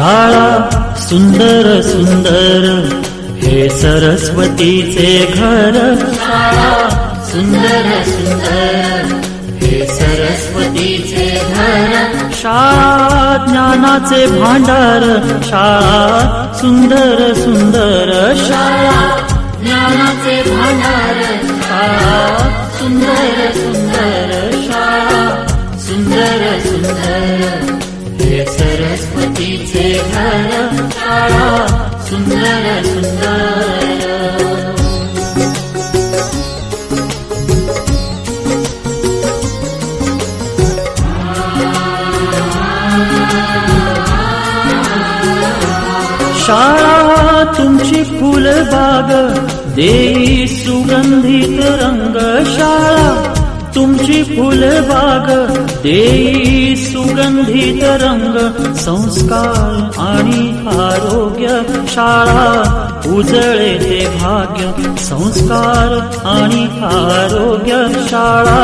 शाळा सुंदर सुंदर हे सरस्वतीचे घर, शाळा सुंदर सुंदर हे सरस्वतीचे घर, शाळा ज्ञानाचे भांडार, शाळा सुंदर सुंदर, शाळा ज्ञानाचे भांडार, शाळा सुंदर सुंदर, शाळा सुंदर सुंदर हे सरस्वतीचे घर, शाळा सुंदर सुंदर। शाळा तुमची फुलबाग देई सुगंधित रंग, शाळा तुमची फुलबाग देई सुगंधित रंग, संस्कार आणि आरोग्य, शाळा उजळे ते भाग्य, संस्कार आणि आरोग्य, शाळा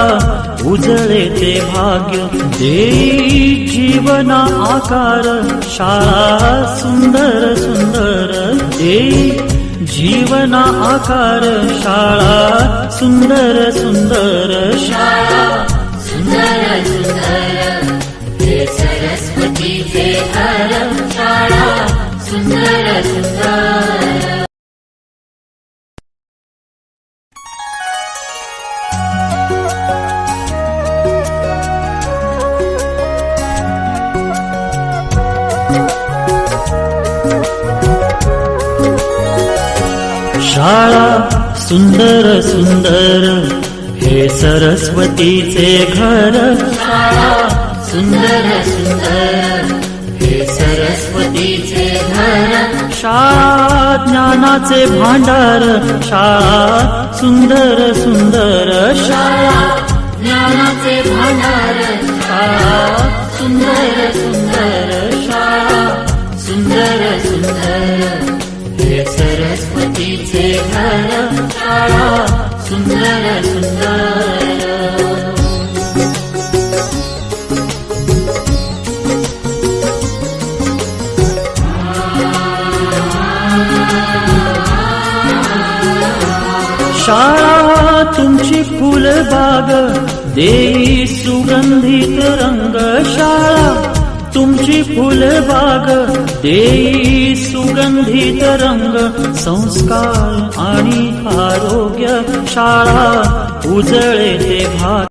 उजळे ते भाग्य, देई जीवना आकार, शाळा सुंदर सुंदर देई जीवना आकार, शाळा सुंदर सुंदर, शाळा सुंदर सुंदर हे सरस्वतीचे घर, शाळा सुंदर सुंदर। शाळा सुंदर सुंदर हे सरस्वतीचे घर, शाळा सुंदर सुंदर हे सरस्वतीचे घर, शाळा ज्ञानाचे भांडार, शाळा सुंदर सुंदर, शाळा ज्ञानाचे भांडार, शाळा सुंदर सुंदर, शाळा सुंदर सुंदर हे सरस्वतीचे घर, शाळा सुंदर सुंदर। शाळा तुमची फुलबाग देई सुगंधित रंग, शाळा तुमची फुलबाग देई सुगंधित रंग, संस्कार आणि आरोग्य, शाळा उजळे ते भाग्य,